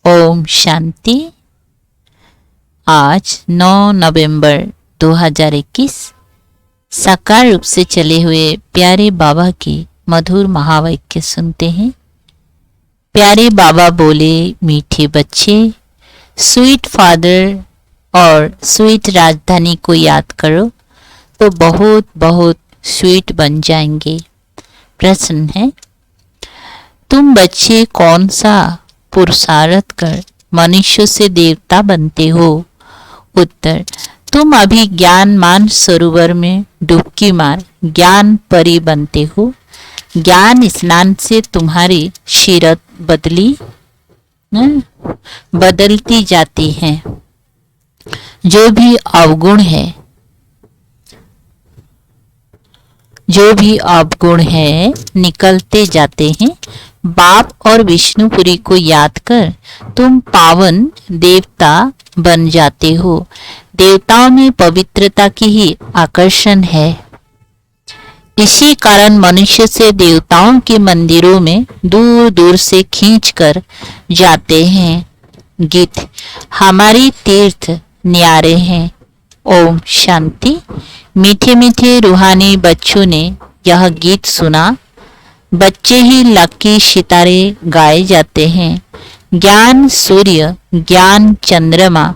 ओम शांति। आज 9 नवंबर 2021 साकार रूप से चले हुए प्यारे बाबा की मधुर महावाक्य सुनते हैं। प्यारे बाबा बोले, मीठे बच्चे, स्वीट फादर और स्वीट राजधानी को याद करो तो बहुत बहुत स्वीट बन जाएंगे। प्रश्न है, तुम बच्चे कौन सा पुरुषार्थ कर मनुष्य से देवता बनते हो? उत्तर, तुम अभी ज्ञान मान सरोवर में डुबकी मार ज्ञान परी बनते हो। ज्ञान स्नान से तुम्हारी सीरत बदलती जाती है। जो भी अवगुण है निकलते जाते हैं। बाप और विष्णुपुरी को याद कर तुम पावन देवता बन जाते हो। देवताओं में पवित्रता की ही आकर्षण है। इसी कारण मनुष्य से देवताओं के मंदिरों में दूर दूर से खींचकर जाते हैं। गीत, हमारी तीर्थ न्यारे हैं। ओम शांति। मीठे मीठे रूहानी बच्चों ने यह गीत सुना। बच्चे ही लकी सितारे गाए जाते हैं। ज्ञान सूर्य, ज्ञान चंद्रमा,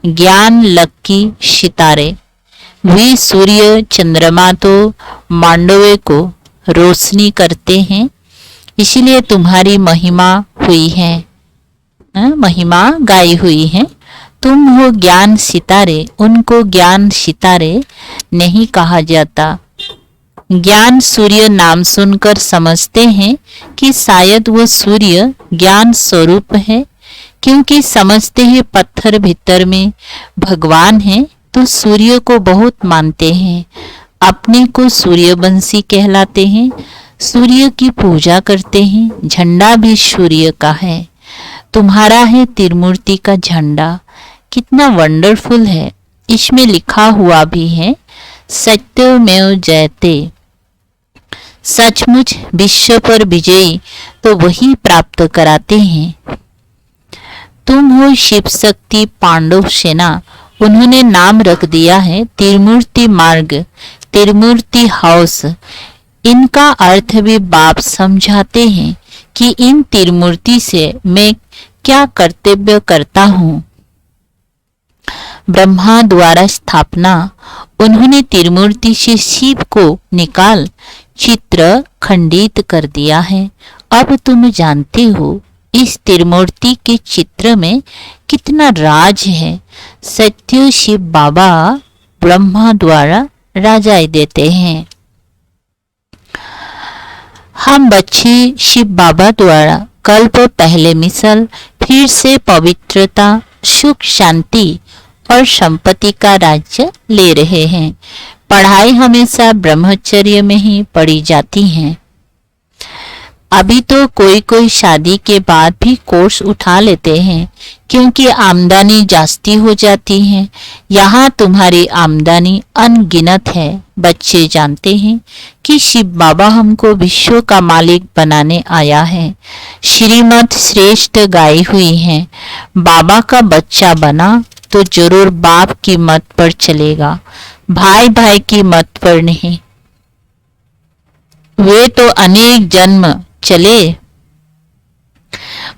ज्ञान लकी सितारे। वे सूर्य चंद्रमा तो मांडवे को रोशनी करते हैं, इसीलिए तुम्हारी महिमा हुई है, महिमा गाई हुई है। तुम हो ज्ञान सितारे, उनको ज्ञान सितारे नहीं कहा जाता। ज्ञान सूर्य नाम सुनकर समझते हैं कि शायद वो सूर्य ज्ञान स्वरूप है, क्योंकि समझते हैं पत्थर भीतर में भगवान है, तो सूर्य को बहुत मानते हैं। अपने को सूर्यवंशी कहलाते हैं। सूर्य की पूजा करते हैं। झंडा भी सूर्य का है। तुम्हारा है त्रिमूर्ति का झंडा। कितना वंडरफुल है। इसमें लिखा हुआ भी है, सत्यमेव जयते। सचमुच विश्व पर विजयी तो वही प्राप्त कराते हैं। तुम हो शिव शक्ति पांडव सेना। उन्होंने नाम रख दिया है त्रिमूर्ति मार्ग, त्रिमूर्ति हाउस। इनका अर्थ भी बाप समझाते हैं कि इन त्रिमूर्ति से मैं क्या कर्तव्य करता हूँ। ब्रह्मा द्वारा स्थापना। उन्होंने त्रिमूर्ति से शिव को निकाल चित्र खंडित कर दिया है। अब तुम जानते हो इस त्रिमूर्ति के चित्र में कितना राज है। सत्य शिव बाबा ब्रह्मा द्वारा राजाई देते हैं। हम बच्चे शिव बाबा द्वारा कल्प पहले मिसल फिर से पवित्रता, सुख, शांति और संपत्ति का राज्य ले रहे हैं। पढ़ाई हमेशा ब्रह्मचर्य में ही पढ़ी जाती है। अभी तो कोई कोई शादी के बाद भी कोर्स उठा लेते हैं, क्योंकि आमदनी जास्ती हो जाती है। यहाँ तुम्हारी आमदनी अनगिनत है। बच्चे जानते हैं कि शिव बाबा हमको विश्व का मालिक बनाने आया है। श्रीमत श्रेष्ठ गाई हुई है। बाबा का बच्चा बना तो जरूर बाप की मत पर चलेगा, भाई भाई की मत पर नहीं। वे तो अनेक जन्म चले,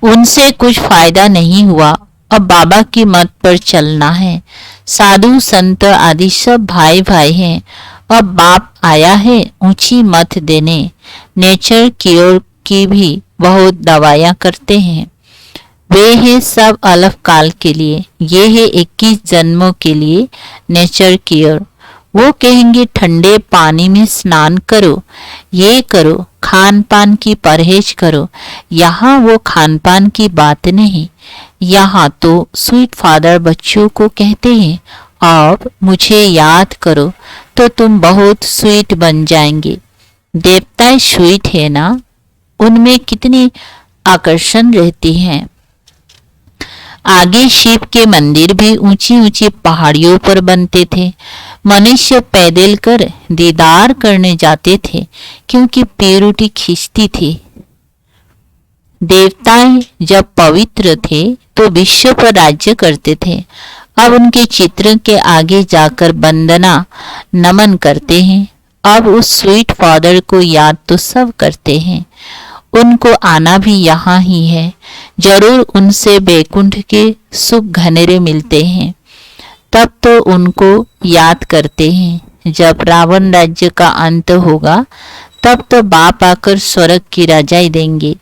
उनसे कुछ फायदा नहीं हुआ। अब बाबा की मत पर चलना है। साधु संत आदि सब भाई भाई हैं। अब बाप आया है ऊंची मत देने। नेचर क्योर की भी बहुत दवाइयां करते हैं। वे है सब अलग काल के लिए, ये है 21 जन्मों के लिए नेचर क्योर। वो कहेंगे ठंडे पानी में स्नान करो, ये करो, खान पान की परहेज करो। यहाँ वो खान पान की बात नहीं। यहाँ तो स्वीट फादर बच्चों को कहते हैं, अब मुझे याद करो तो तुम बहुत स्वीट बन जाएंगे। देवताएं स्वीट है ना, उनमें कितनी आकर्षण रहती है। आगे शिव के मंदिर भी ऊंची ऊंची पहाड़ियों पर बनते थे। मनुष्य पैदल कर दीदार करने जाते थे, क्योंकि प्योरिटी खींचती थी। देवताएं जब पवित्र थे तो विश्व पर राज्य करते थे। अब उनके चित्र के आगे जाकर वंदना नमन करते हैं। अब उस स्वीट फादर को याद तो सब करते हैं। उनको आना भी यहाँ ही है। जरूर उनसे बैकुंठ के सुख घनेरे मिलते हैं। तब तो उनको याद करते हैं। जब रावण राज्य का अंत होगा तब तो बाप आकर स्वर्ग की राजाई देंगे।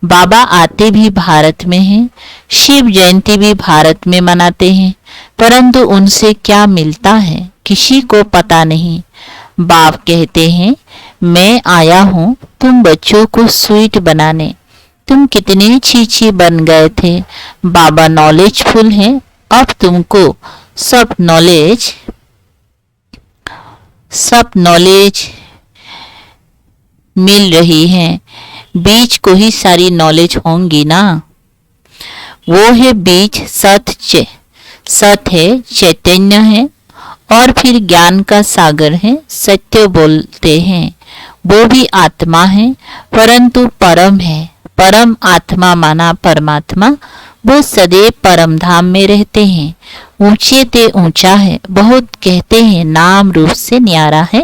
बाबा आते भी भारत में हैं। शिव जयंती भी भारत में मनाते हैं, परंतु उनसे क्या मिलता है किसी को पता नहीं। बाप कहते हैं, मैं आया हूँ तुम बच्चों को स्वीट बनाने। तुम कितने छी बन गए थे। बाबा नॉलेजफुल हैं। अब तुमको सब नॉलेज मिल रही है। बीज को ही सारी नॉलेज होंगी ना। वो है बीज सत है, चैतन्य है, और फिर ज्ञान का सागर है। सत्य बोलते हैं। वो भी आत्मा है, परंतु परम है। परम आत्मा माना परमात्मा। वो सदैव परम धाम में रहते हैं। ऊंचे ते ऊंचा है। बहुत कहते हैं नाम रूप से न्यारा है,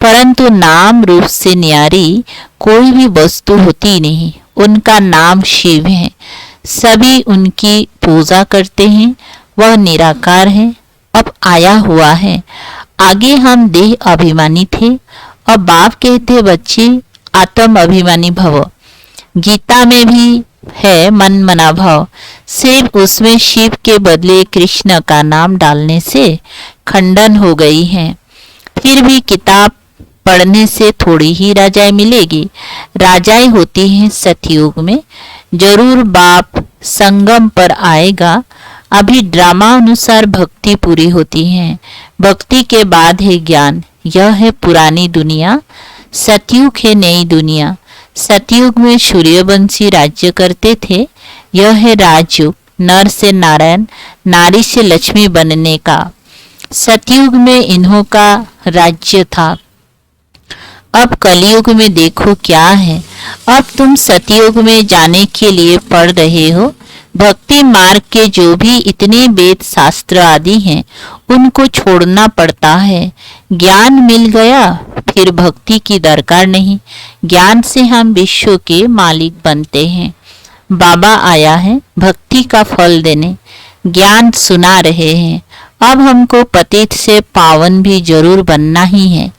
परंतु नाम रूप से न्यारी कोई भी वस्तु होती नहीं। उनका नाम शिव है। सभी उनकी पूजा करते हैं। वह निराकार है, अब आया हुआ है। आगे हम देह अभिमानी थे, अब बाप कहते बच्चे आत्म अभिमानी भव। गीता में भी है मन मना भाव। सिर्फ उसमें शिव के बदले कृष्ण का नाम डालने से खंडन हो गई है। फिर भी किताब पढ़ने से थोड़ी ही राजाई मिलेगी। राजाई होती है सतयुग में। जरूर बाप संगम पर आएगा। अभी ड्रामा अनुसार भक्ति पूरी होती है। भक्ति के बाद है ज्ञान। यह है पुरानी दुनिया। सतयुग है नई दुनिया। सतयुग में सूर्यवंशी राज्य करते थे। यह है राजयुग। नर से नारायण, नारी से लक्ष्मी बनने का। सतयुग में इन्हों का राज्य था। अब कलयुग में देखो क्या है। अब तुम सतयुग में जाने के लिए पढ़ रहे हो। भक्ति मार्ग के जो भी इतने वेद शास्त्र आदि हैं, उनको छोड़ना पड़ता है। ज्ञान मिल गया, फिर भक्ति की दरकार नहीं। ज्ञान से हम विश्व के मालिक बनते हैं। बाबा आया है भक्ति का फल देने। ज्ञान सुना रहे हैं। अब हमको पतित से पावन भी जरूर बनना ही है,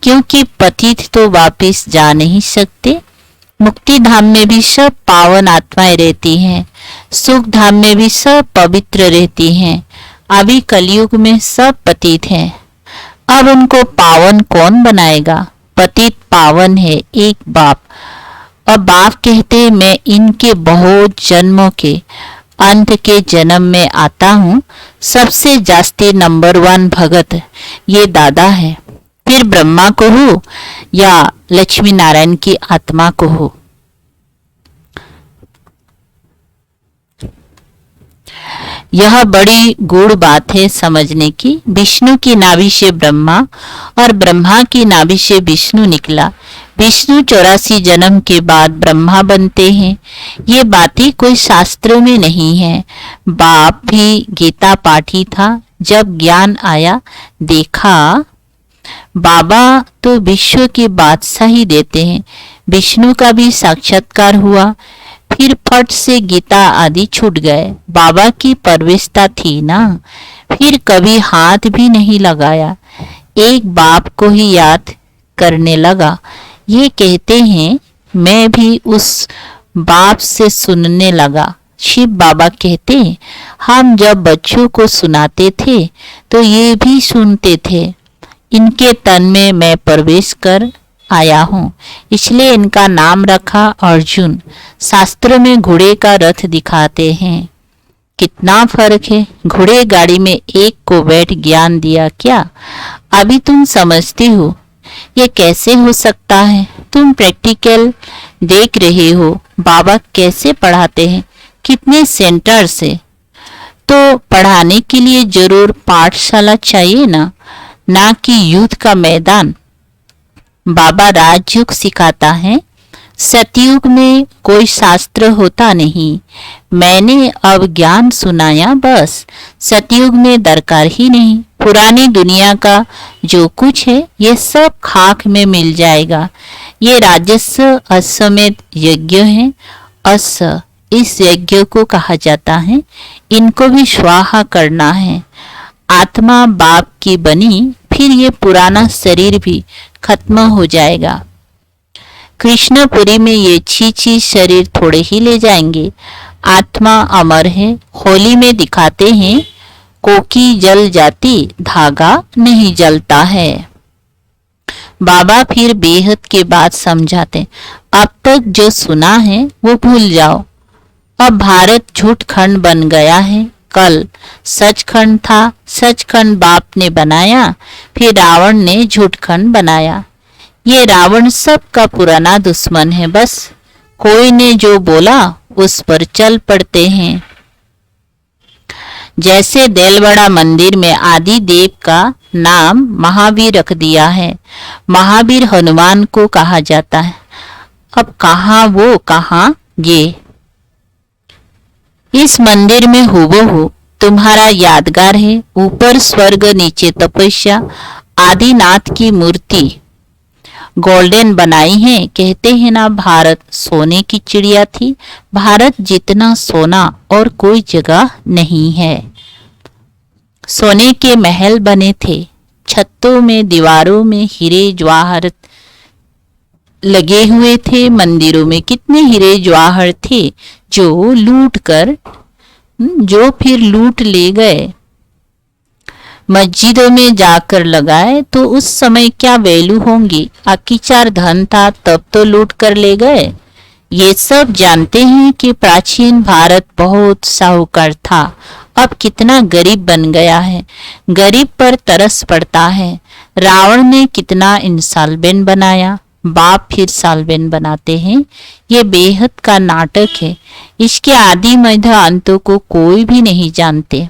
क्योंकि पतित तो वापिस जा नहीं सकते। मुक्ति धाम में भी सब पावन आत्माएं रहती हैं। सुख धाम में भी सब पवित्र रहती हैं। अभी कलयुग में सब पतित हैं। अब उनको पावन कौन बनाएगा। पतित पावन है एक बाप। और बाप कहते हैं, मैं इनके बहुत जन्मों के अंत के जन्म में आता हूँ। सबसे जास्ती नंबर 1 भगत ये दादा है। फिर ब्रह्मा को हो या लक्ष्मी नारायण की आत्मा को हो। यह बड़ी गूढ़ बात है समझने की। विष्णु की नाभि से ब्रह्मा और ब्रह्मा की नाभि से विष्णु निकला। विष्णु 84 जन्म के बाद ब्रह्मा बनते हैं। ये बातें कोई शास्त्र में नहीं है। बाप भी गीता पाठी था। जब ज्ञान आया देखा बाबा तो विश्व की बादशाही देते हैं। विष्णु का भी साक्षात्कार हुआ। फिर फट से गीता आदि छूट गए। बाबा की परवेशता थी ना। फिर कभी हाथ भी नहीं लगाया। एक बाप को ही याद करने लगा। ये कहते हैं मैं भी उस बाप से सुनने लगा। शिव बाबा कहते हैं हम जब बच्चों को सुनाते थे तो ये भी सुनते थे। इनके तन में मैं प्रवेश कर आया हूँ, इसलिए इनका नाम रखा अर्जुन। शास्त्र में घोड़े का रथ दिखाते हैं। कितना फर्क है। घोड़े गाड़ी में एक को बैठ ज्ञान दिया क्या। अभी तुम समझती हो ये कैसे हो सकता है। तुम प्रैक्टिकल देख रहे हो बाबा कैसे पढ़ाते हैं, कितने सेंटर से। तो पढ़ाने के लिए जरूर पाठशाला चाहिए ना कि युद्ध का मैदान। बाबा राजयोग सिखाता है सतयुग में कोई शास्त्र होता नहीं, मैंने अब ज्ञान सुनाया बस। सतयुग में दरकार ही नहीं, पुरानी दुनिया का जो कुछ है ये सब खाक में मिल जाएगा। ये राजस्व अश्वमेध यज्ञ है। अश्व इस यज्ञ को कहा जाता है, इनको भी स्वाहा करना है। आत्मा बाप की बनी, फिर ये पुराना शरीर भी खत्म हो जाएगा। कृष्णपुरी में ये छी शरीर थोड़े ही ले जाएंगे। आत्मा अमर है। होली में दिखाते हैं कोकी जल जाती, धागा नहीं जलता है। बाबा फिर बेहद के बाद समझाते, अब तक जो सुना है वो भूल जाओ। अब भारत झूठ खंड बन गया है। कल सचखंड था, सचखंड बाप ने बनाया, फिर रावण ने झूठ खंड बनाया। ये रावण सबका पुराना दुश्मन है। बस कोई ने जो बोला उस पर चल पड़ते हैं। जैसे देलवाड़ा मंदिर में आदि देव का नाम महावीर रख दिया है। महावीर हनुमान को कहा जाता है। अब कहाँ वो कहाँ ये। इस मंदिर में हूबहू तुम्हारा यादगार है। ऊपर स्वर्ग, नीचे तपस्या। आदिनाथ की मूर्ति गोल्डन बनाई है। कहते हैं ना, भारत सोने की चिड़िया थी। भारत जितना सोना और कोई जगह नहीं है। सोने के महल बने थे, छतों में दीवारों में हीरे जवाहर लगे हुए थे। मंदिरों में कितने हीरे जवाहर थे जो फिर लूट ले गए। मस्जिदों में जाकर लगाए तो उस समय क्या वैल्यू होंगी। अकीचार धन था तब तो लूट कर ले गए। ये सब जानते हैं कि प्राचीन भारत बहुत साहूकार था, अब कितना गरीब बन गया है। गरीब पर तरस पड़ता है। रावण ने कितना इंसालबेन बनाया, बाप फिर सालबेन बनाते हैं। ये बेहद का नाटक है। इसके आदि मध्य अंतों को कोई भी नहीं जानते।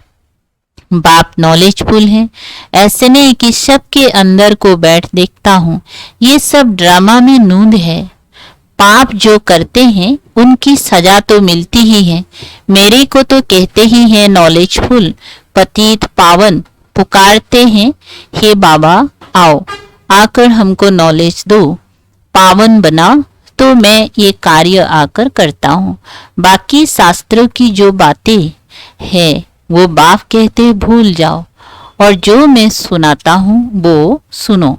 बाप नॉलेजफुल है। ऐसे नहीं कि सबके अंदर को बैठ देखता हूँ। ये सब ड्रामा में नूंद है। पाप जो करते हैं उनकी सजा तो मिलती ही है। मेरे को तो कहते ही हैं नॉलेजफुल, पतित पावन। पुकारते हैं, हे बाबा आओ, आकर हमको नॉलेज दो, पावन बनाओ। तो मैं ये कार्य आकर करता हूँ। बाकी शास्त्रों की जो बातें है वो बाप कहते भूल जाओ, और जो मैं सुनाता हूँ वो सुनो।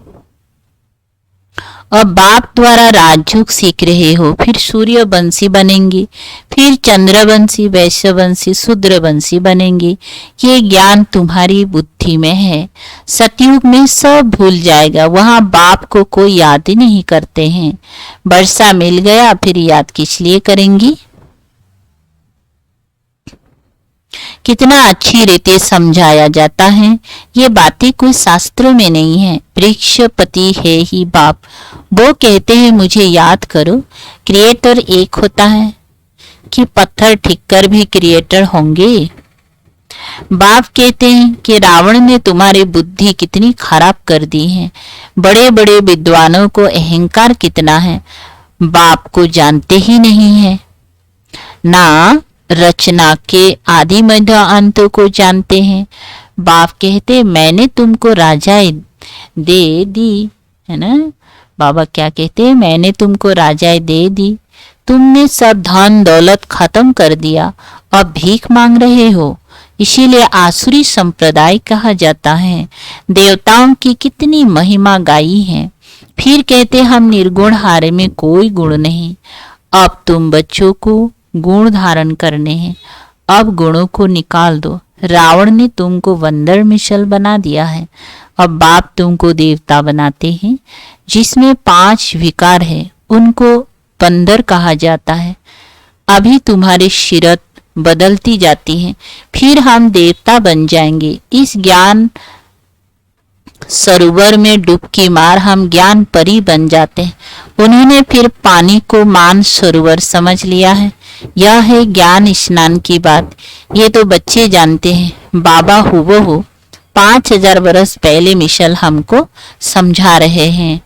अब बाप द्वारा राजयोग सीख रहे हो, फिर सूर्यवंशी बनेंगे, फिर चंद्रवंशी, वैश्यवंशी, शूद्रवंशी बनेंगे। ये ज्ञान तुम्हारी बुद्धि में है। सतयुग में सब भूल जाएगा। वहां बाप को कोई याद ही नहीं करते हैं। वर्षा मिल गया, फिर याद किस लिए करेंगी। कितना अच्छी रीति समझाया जाता है। ये बातें कोई शास्त्रों में नहीं है। वृक्षपति है ही बाप। वो कहते हैं मुझे याद करो। क्रिएटर एक होता है कि पत्थर ठीक कर भी क्रिएटर होंगे। बाप कहते हैं कि रावण ने तुम्हारी बुद्धि कितनी खराब कर दी है। बड़े बड़े विद्वानों को अहंकार कितना है, बाप को जानते ही नहीं है ना। रचना के आदि मध्य अंत को जानते हैं। बाप कहते मैंने तुमको राजाई दे दी है ना। बाबा क्या कहते हैं, मैंने तुमको राजाई दे दी, तुमने सब धन दौलत खत्म कर दिया, अब भीख मांग रहे हो। इसीलिए आसुरी संप्रदाय कहा जाता है। देवताओं की कितनी महिमा गाई है। फिर कहते हम निर्गुण हारे में कोई गुण नहीं। अब तुम बच्चों को गुण धारण करने हैं, अब गुणों को निकाल दो। रावण ने तुमको वंदर मिशल बना दिया है, अब बाप तुमको देवता बनाते हैं। जिसमें 5 विकार है उनको बंदर कहा जाता है। अभी तुम्हारी शिरत बदलती जाती है, फिर हम देवता बन जाएंगे। इस ज्ञान सरोवर में डुबकी मार हम ज्ञान परी बन जाते हैं। उन्होंने फिर पानी को मान सरोवर समझ लिया है। यह है ज्ञान स्नान की बात। ये तो बच्चे जानते हैं। बाबा हूबहू 5000 वर्ष पहले मिशल हमको समझा रहे हैं।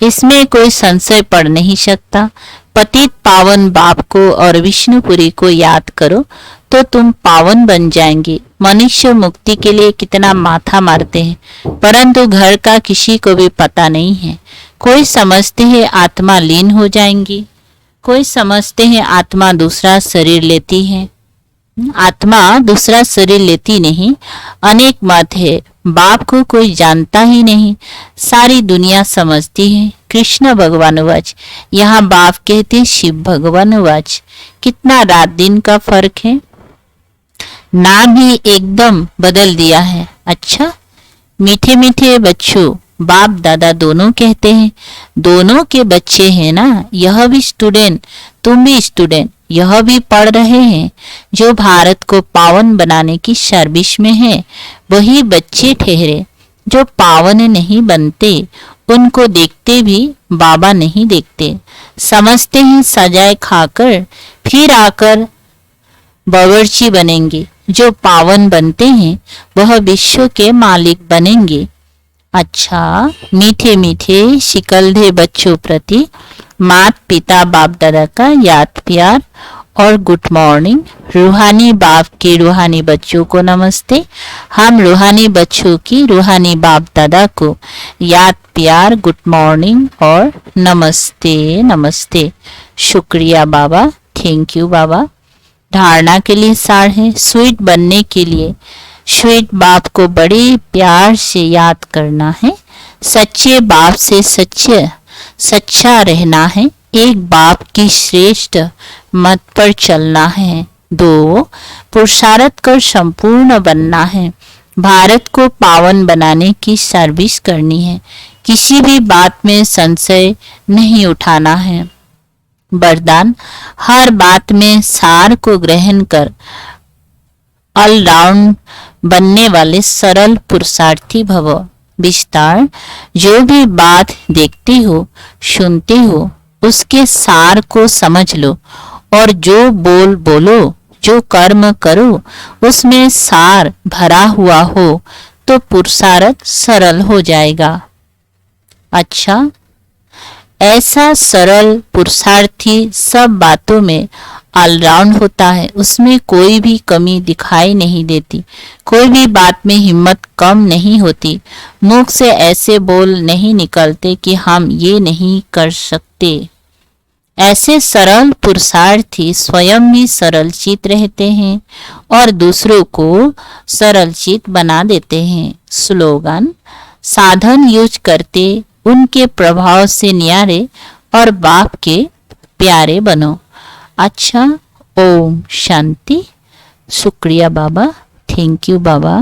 इसमें कोई संशय पड़ नहीं सकता। पतित पावन बाप को और विष्णुपुरी को याद करो तो तुम पावन बन जाएंगे। मनुष्य मुक्ति के लिए कितना माथा मारते हैं, परंतु घर का किसी को भी पता नहीं है। कोई समझते हैं आत्मा लीन हो जाएंगी, कोई समझते हैं आत्मा दूसरा शरीर लेती है। आत्मा दूसरा शरीर लेती नहीं, अनेक मत है। बाप को कोई जानता ही नहीं, सारी दुनिया समझती है। कृष्ण भगवान वाच, यहाँ बाप कहते शिव भगवान वाच। कितना रात दिन का फर्क है, नाम ही एकदम बदल दिया है। अच्छा, मीठे मीठे बच्चों, बाप दादा दोनों कहते हैं, दोनों के बच्चे हैं ना। यह भी स्टूडेंट, तुम भी स्टूडेंट, यह भी पढ़ रहे हैं। जो भारत को पावन बनाने की सर्विस में है, वही बच्चे ठहरे। जो पावन नहीं बनते, उनको देखते भी बाबा नहीं देखते। समझते हैं सजाए खाकर फिर आकर बावर्ची बनेंगे। जो पावन बनते हैं, वह विश्व के मालिक बनेंगे। अच्छा, मीठे मीठे शिकलधे बच्चों प्रति माता पिता बाप दादा का याद प्यार और गुड मॉर्निंग। रूहानी बाप के रूहानी बच्चों को नमस्ते। हम रूहानी बच्चों की रूहानी बाप दादा को याद प्यार, गुड मॉर्निंग और नमस्ते नमस्ते। शुक्रिया बाबा, थैंक यू बाबा। धारणा के लिए सार है, स्वीट बनने के लिए स्वीट बाप को बड़े प्यार से याद करना है। सच्चे बाप से सच्चा रहना है। एक बाप की श्रेष्ठ मत पर चलना है। 2, पुरुषार्थ कर संपूर्ण बनना है। भारत को पावन बनाने की सर्विस करनी है। किसी भी बात में संशय नहीं उठाना है। वरदान, हर बात में सार को ग्रहण कर ऑलराउंड बनने वाले सरल पुरुषार्थी भव। विस्तार, जो भी बात देखते हो सुनते हो उसके सार को समझ लो और जो बोलो, जो कर्म करो उसमें सार भरा हुआ हो तो पुरुषार्थ सरल हो जाएगा। अच्छा, ऐसा सरल पुरुषार्थी सब बातों में ऑलराउंड होता है, उसमें कोई भी कमी दिखाई नहीं देती, कोई भी बात में हिम्मत कम नहीं होती। मुख से ऐसे बोल नहीं निकलते कि हम ये नहीं कर सकते। ऐसे सरल पुरुषार्थी स्वयं भी सरल चित रहते हैं और दूसरों को सरल चित बना देते हैं। स्लोगन, साधन यूज करते उनके प्रभाव से न्यारे और बाप के प्यारे बनो। अच्छा, ओम शांति। शुक्रिया बाबा, थैंक यू बाबा।